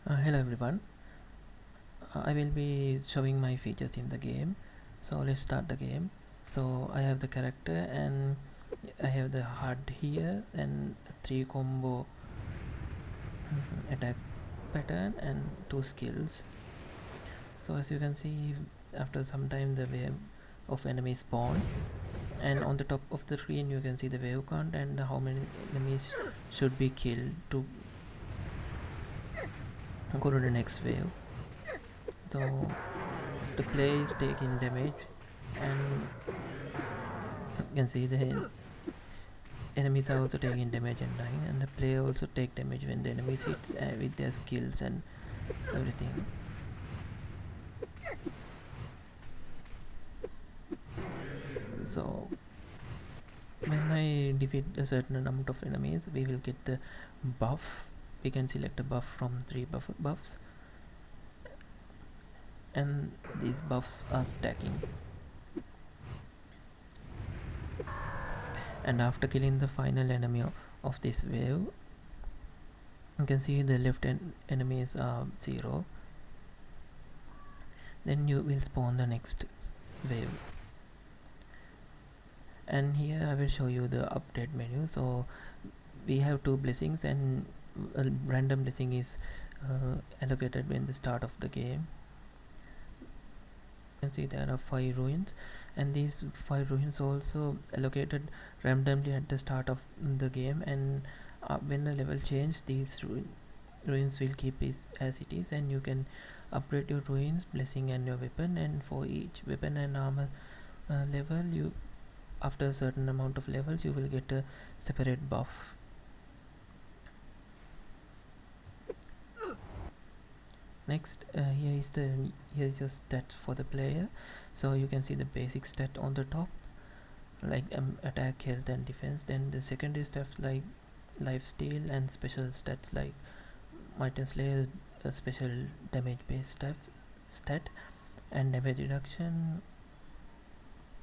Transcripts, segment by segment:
Hello everyone. I will be showing my features in the game. So let's start the game. So I have the character and I have the HUD here and 3 combo attack pattern and 2 skills. So as you can see, after some time the wave of enemies spawn, and on the top of the screen you can see the wave count and how many enemies should be killed to go to the next wave. So the player is taking damage, and you can see the enemies are also taking damage and dying, and the player also take damage when the enemies hits with their skills and everything. So when I defeat a certain amount of enemies, we will get the buff. We can select a buff from 3 buffs, and these buffs are stacking. And after killing the final enemy of this wave, you can see the left enemies are 0. Then you will spawn the next wave. And here I will show you the update menu. So we have 2 blessings, and a random blessing is allocated in the start of the game. You can see there are 5 ruins, and these 5 ruins also allocated randomly at the start of the game, and when the level change, these ruins will keep as it is, and you can upgrade your ruins, blessing and your weapon. And for each weapon and armor level, you after a certain amount of levels you will get a separate buff. Next, here is your stats for the player. So you can see the basic stat on the top, like attack, health and defense. Then the secondary stats like life steal, and special stats like might and slayer, special damage based stat and damage reduction.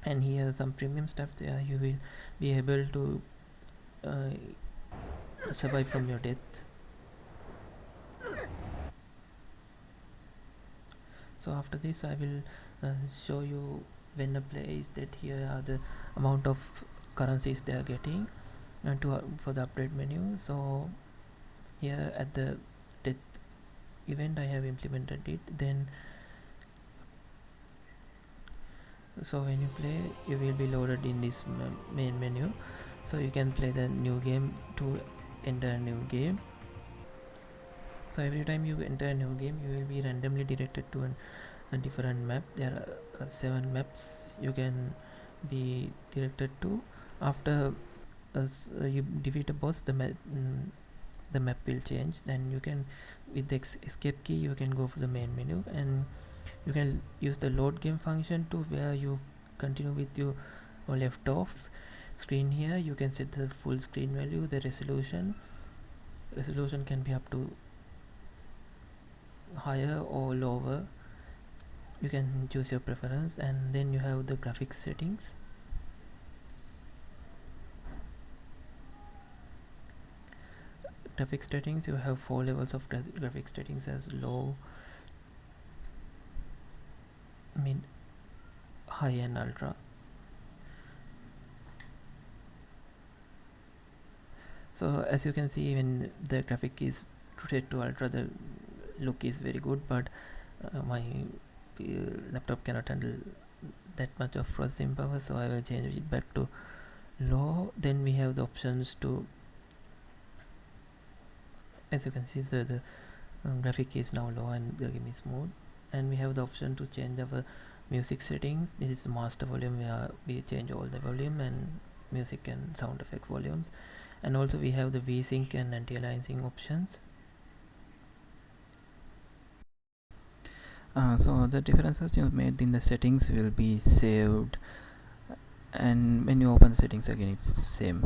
And here some premium stuff there, you will be able to survive from your death. So after this I will show you when a player is dead. Here are the amount of currencies they are getting for the upgrade menu. So here at the death event I have implemented it. Then so when you play, you will be loaded in this main menu, so you can play the new game to enter a new game. So every time you enter a new game, you will be randomly directed to a different map. There are 7 maps you can be directed to. After you defeat a boss, the map will change. Then you can, with the escape key, you can go for the main menu, and you can use the load game function to where you continue with your left off screen. Here you can set the full screen value, the resolution can be up to higher or lower, you can choose your preference. And then you have the graphics settings. You have 4 levels of graphics settings, as low, mid, high and ultra. So as you can see, when the graphic is set to ultra, the look is very good, but my laptop cannot handle that much of processing power, so I will change it back to low. Then we have the options to, as you can see, so the graphic is now low and the game is smooth. And we have the option to change our music settings. This is master volume, where we change all the volume and music and sound effect volumes. And also we have the V-Sync and anti-aliasing options. So the differences you made in the settings will be saved, and when you open the settings again, it's same.